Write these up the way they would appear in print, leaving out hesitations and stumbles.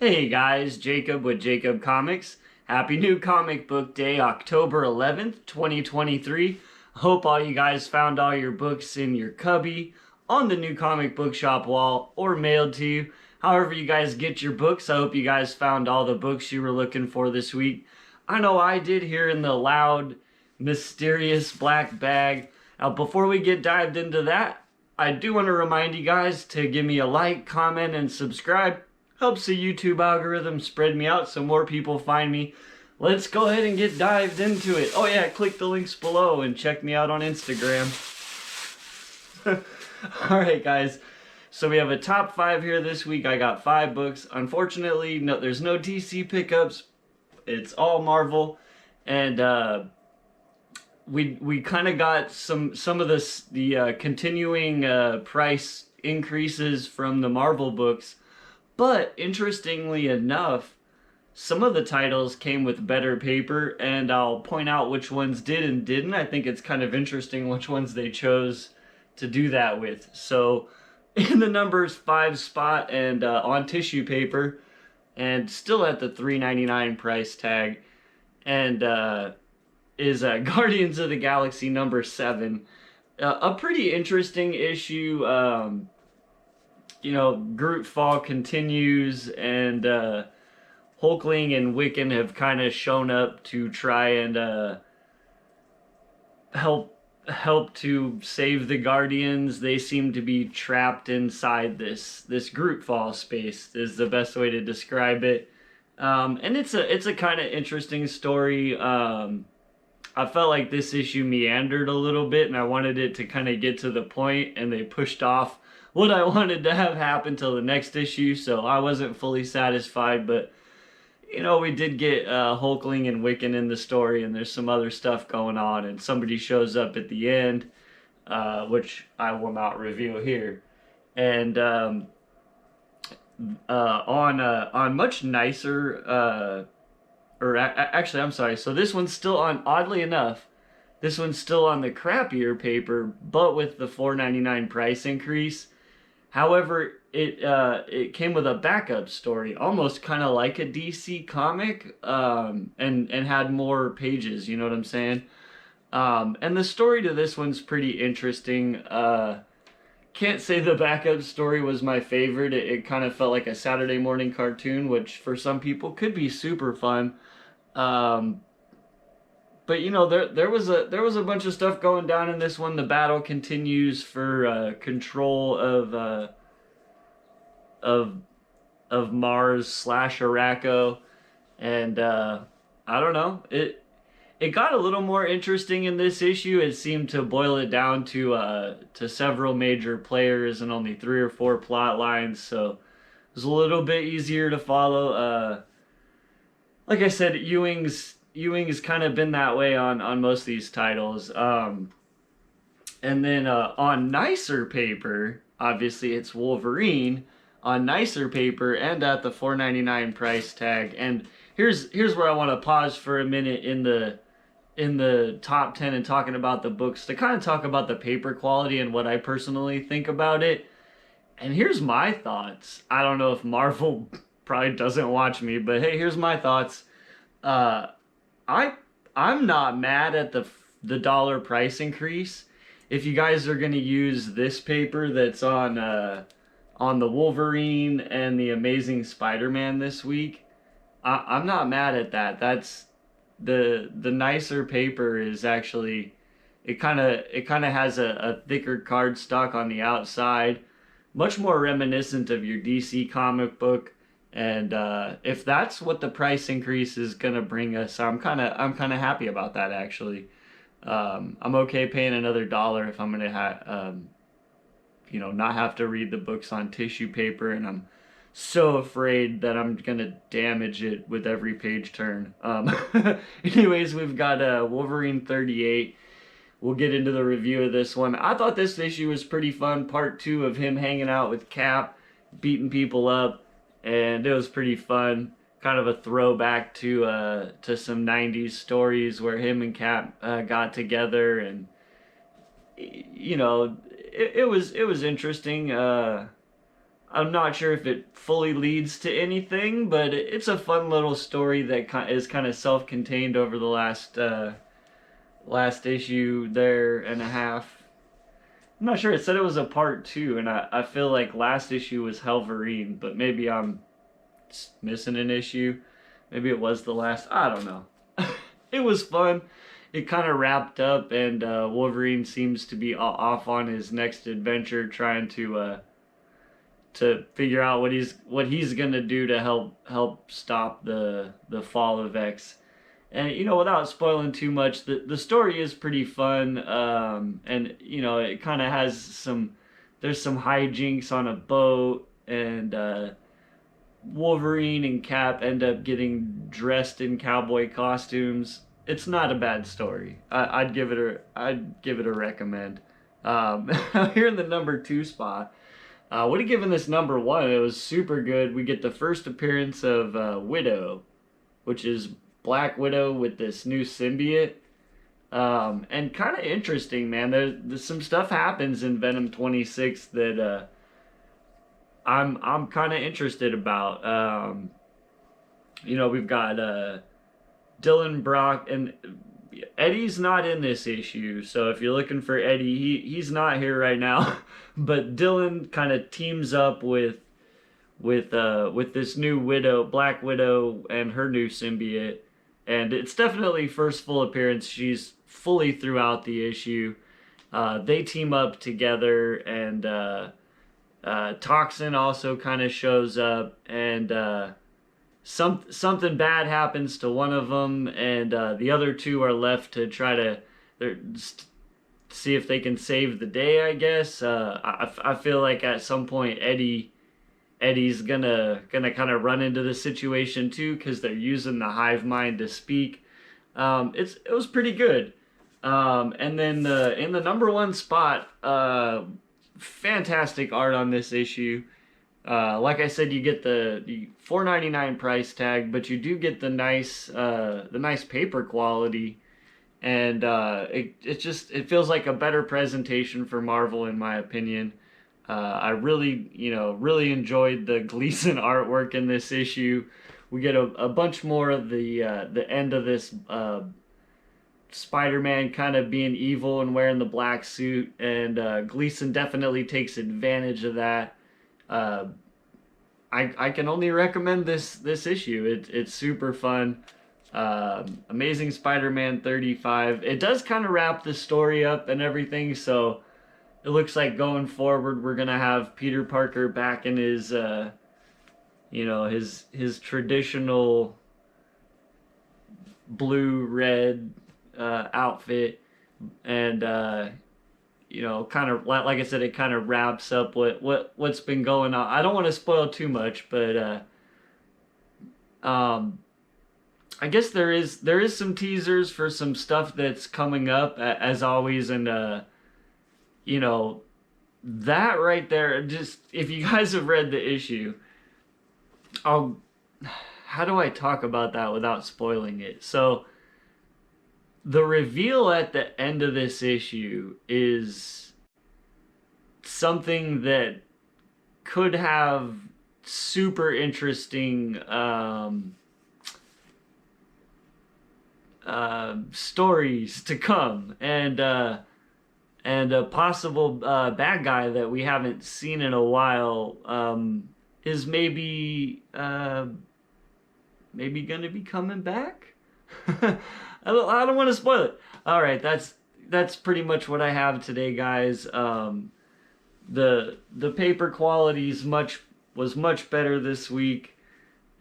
Hey guys, Jacob with Jacob Comics. Happy New Comic Book Day, October 11th, 2023. Hope all you guys found all your books in your cubby, on the new comic book shop wall, or mailed to you. However you guys get your books, I hope you guys found all the books you were looking for this week. I know I did here in the loud, mysterious black bag. Now, before we get dived into that, I do want to remind you guys to give me a like, comment, and subscribe. Helps the YouTube algorithm spread me out so more people find me. Let's go ahead and get dived into it. Oh yeah, click the links below and check me out on Instagram. Alright guys, so we have a top 5 here this week. I got 5 books. Unfortunately, there's no DC pickups. It's all Marvel. And we kind of got some of the continuing price increases from the Marvel books. But interestingly enough, some of the titles came with better paper, and I'll point out which ones did and didn't. I think it's kind of interesting which ones they chose to do that with. So in the numbers 5 spot and on tissue paper, and still at the $3.99 price tag, and is Guardians of the Galaxy number 7. A pretty interesting issue. Groot fall continues, and Hulkling and Wiccan have kind of shown up to try and help to save the Guardians. They seem to be trapped inside this Groot fall space is the best way to describe it. And it's a kind of interesting story. I felt like this issue meandered a little bit, and I wanted it to kind of get to the point, and they pushed off what I wanted to have happen till the next issue, so I wasn't fully satisfied. But we did get Hulkling and Wiccan in the story, and there's some other stuff going on, and somebody shows up at the end, which I will not reveal here. And on much nicer, actually, I'm sorry. So this one's still on. Oddly enough, this one's still on the crappier paper, but with the $4.99 price increase. However, it came with a backup story, almost kind of like a DC comic, and had more pages. You know what I'm saying? And the story to this one's pretty interesting. Can't say the backup story was my favorite. It kind of felt like a Saturday morning cartoon, which for some people could be super fun. But there was a bunch of stuff going down in this one. The battle continues for control of Mars / Arakko, and I don't know. It got a little more interesting in this issue. It seemed to boil it down to several major players and only 3 or 4 plot lines, so it was a little bit easier to follow. Like I said, Ewing's kind of been that way on most of these titles. And then on nicer paper, obviously it's Wolverine on nicer paper and at the $4.99 price tag. And here's where I want to pause for a minute in the top 10 and talking about the books to kind of talk about the paper quality and what I personally think about it. And here's my thoughts. I don't know if Marvel probably doesn't watch me, but hey, here's my thoughts. I'm not mad at the dollar price increase. If you guys are gonna use this paper that's on the Wolverine and the Amazing Spider-Man this week, I'm not mad at that. That's the nicer paper is actually it kind of has a thicker cardstock on the outside, much more reminiscent of your DC comic book. And if that's what the price increase is gonna bring us, I'm kind of happy about that actually. I'm okay paying another $1 if I'm gonna not have to read the books on tissue paper, and I'm so afraid that I'm gonna damage it with every page turn. Anyways, we've got Wolverine 38. We'll get into the review of this one. I thought this issue was pretty fun. Part 2 of him hanging out with Cap, beating people up. And it was pretty fun, kind of a throwback to some 90s stories where him and Cap got together, and it was interesting. I'm not sure if it fully leads to anything, but it's a fun little story that is kind of self-contained over the last issue there and a half. I'm not sure. It said it was a part two, and I feel like last issue was Helverine, but maybe I'm missing an issue. Maybe it was the last. I don't know. It was fun. It kind of wrapped up, and Wolverine seems to be off on his next adventure, trying to figure out what he's gonna do to help stop the fall of X. And without spoiling too much, the story is pretty fun. And it kind of has there's some hijinks on a boat, and Wolverine and Cap end up getting dressed in cowboy costumes. It's not a bad story. I'd give it a recommend. Here in the number 2 spot, would have given this number 1. It was super good. We get the first appearance of Widow, which is Black Widow with this new symbiote. And kind of interesting, man. There's some stuff happens in Venom 26 that I'm kind of interested about. We've got Dylan Brock, and Eddie's not in this issue, so if you're looking for Eddie, he's not here right now. But Dylan kind of teams up with this new Widow, Black Widow, and her new symbiote, and it's definitely first full appearance. She's fully throughout the issue. They team up together, and Toxin also kind of shows up, and something bad happens to one of them, and the other two are left to try to see if they can save the day, I guess. I feel like at some point Eddie's gonna kind of run into the situation too, because they're using the hive mind to speak. It was pretty good. And then in the number 1 spot, fantastic art on this issue. Like I said, you get the $4.99 price tag, but you do get the nice paper quality, and it feels like a better presentation for Marvel, in my opinion. I really enjoyed the Gleason artwork in this issue. We get a bunch more of the end of this Spider-Man kind of being evil and wearing the black suit, and Gleason definitely takes advantage of that. I can only recommend this issue. It's super fun. Amazing Spider-Man 35. It does kind of wrap the story up and everything, so it looks like going forward we're gonna have Peter Parker back in his his traditional blue-red outfit, and kind of like I said, it kind of wraps up what's been going on. I don't want to spoil too much, but I guess there is some teasers for some stuff that's coming up, as always, and that right there, just if you guys have read the issue, how do I talk about that without spoiling it? So the reveal at the end of this issue is something that could have super interesting stories to come, and a possible bad guy that we haven't seen in a while is maybe gonna be coming back. I don't want to spoil it. All right, that's pretty much what I have today, guys. The paper quality was much better this week,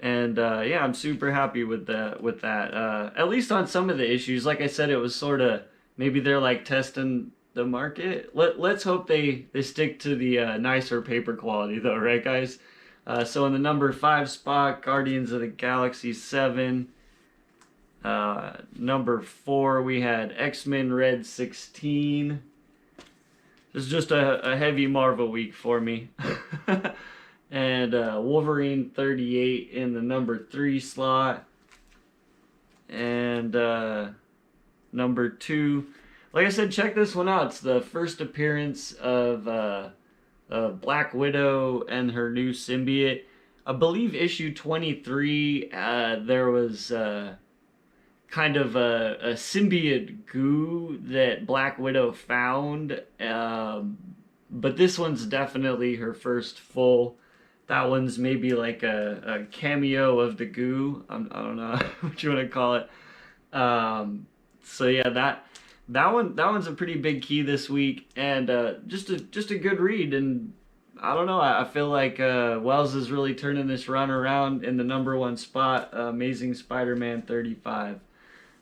and yeah, I'm super happy with that. At least on some of the issues, like I said, it was sort of, maybe they're like testing the market. Let's hope they stick to the nicer paper quality, though, right, guys? So in the number 5 spot, Guardians of the Galaxy 7. Number 4, we had X-Men Red 16. This is just a heavy Marvel week for me. And Wolverine 38 in the number 3 slot. And number 2, like I said, check this one out. It's the first appearance of Black Widow and her new symbiote. I believe issue 23, there was kind of a symbiote goo that Black Widow found. But this one's definitely her first full. That one's maybe like a cameo of the goo. I don't know what you want to call it. So yeah, that one's a pretty big key this week, and just a good read. And I don't know, I feel like Wells is really turning this run around in the #1 spot. Amazing Spider-Man 35.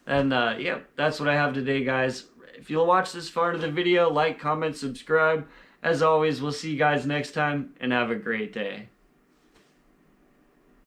And yeah, that's what I have today, guys. If you'll watch this far into the video, like, comment, subscribe. As always, we'll see you guys next time, and have a great day.